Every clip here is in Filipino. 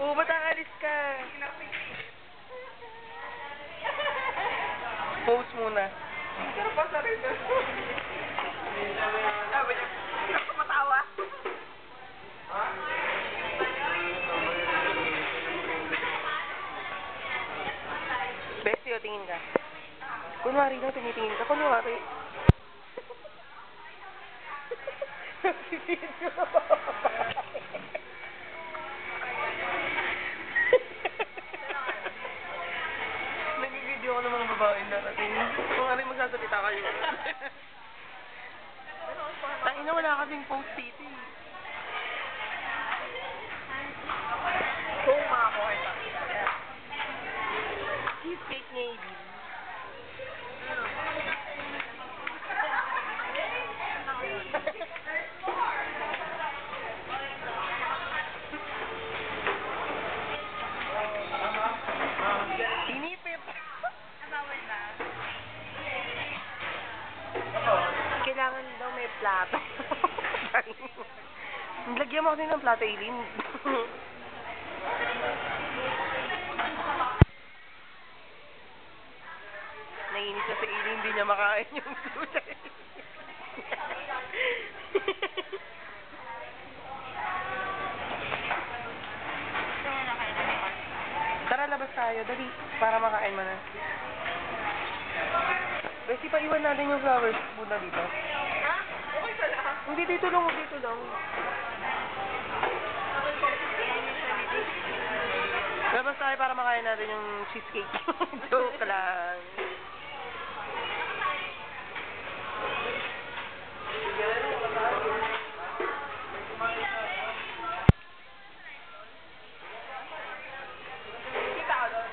Oo, ba't aalis ka? Pose muna. Pero pa sa rin. Sabi niya, ako matawa. Bestie, o tingin ka. Kunwari lang, tumitingin ka. Kunwari. Nagsibidyo. Nag-video ko ng mga babae darating. Kunwari magsasalita kayo. Tangina, wala kasing post dito eh. Kung makakuha ito. Cheesecake niya eh. Tinipip. Bawal ba? Kailangan daw may plato. Lagyan mo kasi ng plato, Eileen. Naiinis na si Eileen, hindi niya makain yung sushi. Tara, labas tayo. Dali, para makain mo na. Besi, paiwan natin yung flowers muna dito. Ha? Okay ka lang? Hindi, dito lang, dito lang. Labas tayo para makain natin yung cheesecake. Joke lang. Kita ka doon.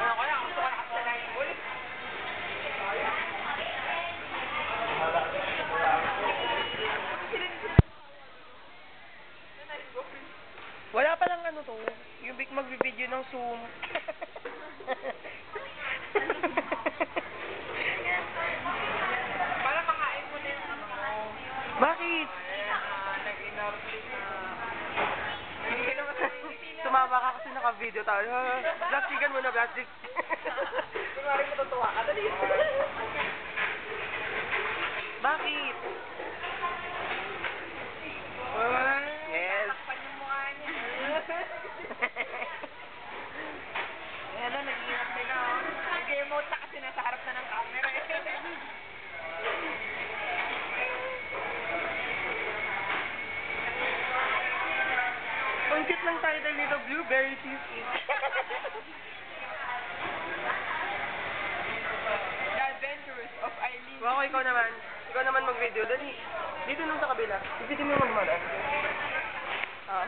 Ano ko lang, gusto ko lakas na lang ulit. Wala pa lang ano to, yung magbibideo ng Zoom. Para makain mo na yung ano. Bakit? Nag-inorte na. Hindi ka naman Sumama ka kasi naka-video tayo. Plastikan mo na, plastic. kunwari matutuwa ka. Dali. Bakit? Yes. Takpan yung mukha niya. Ayan na, nag-iingat nila. Nag-emote na kasi nasa harap na ng camera. Pangkit lang tayo dito, blueberry cheesecake. The Adventures of Eileen. Wako, ikaw naman. Ikaw naman mag-video. Dali. Dito nung sa kabila. Dito mo magmadaan. Ah.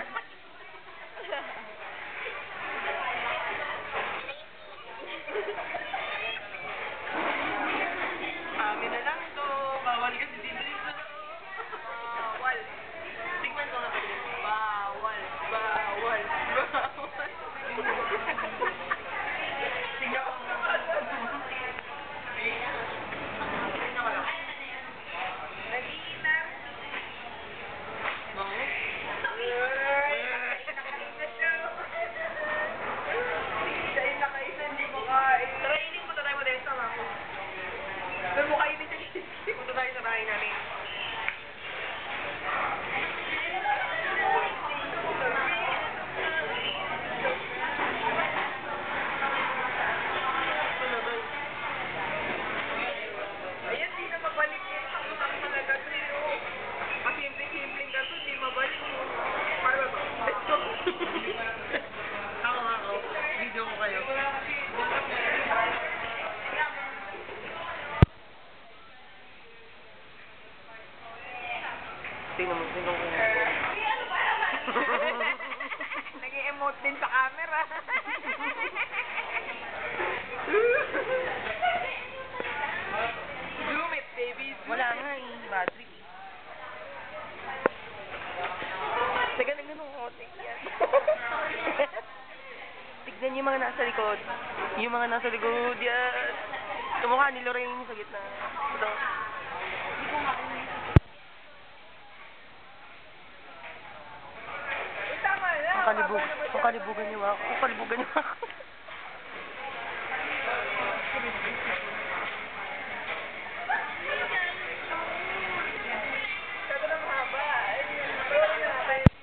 Amin na lang to. Bawal kasi dito dito. Bawal. Tingnan ko nga. Bawal. Bawal. Bawal. Tingnan ko nga. Tingnan ko lang. Nag-iingat. Bango. Siya yung nakaisa, hindi mo kain. Tara, inin mo. Tatay mo dahil sama ko. Pero mo kainin siya cheesecake. Punta tayo sa bahay namin. Ayan, di na mabalik yung sakutang talaga sa'yo. Pasimple-simpleng gato, di mabalik mo. Para ba? Let's go. Ako. Video ko kayo. Tingnan mo ko. Nag-i-emote din sa camera. Zoom it, baby. Zoom Wala it. nga eh. Battery. Teka lang ganun konti yan. Tignan yung mga nasa likod. Yung mga nasa likod yan. Kamukha ni Lorraine sa gitna. Ito. kukalibugan niyo ako. Kukalibugan niyo ako.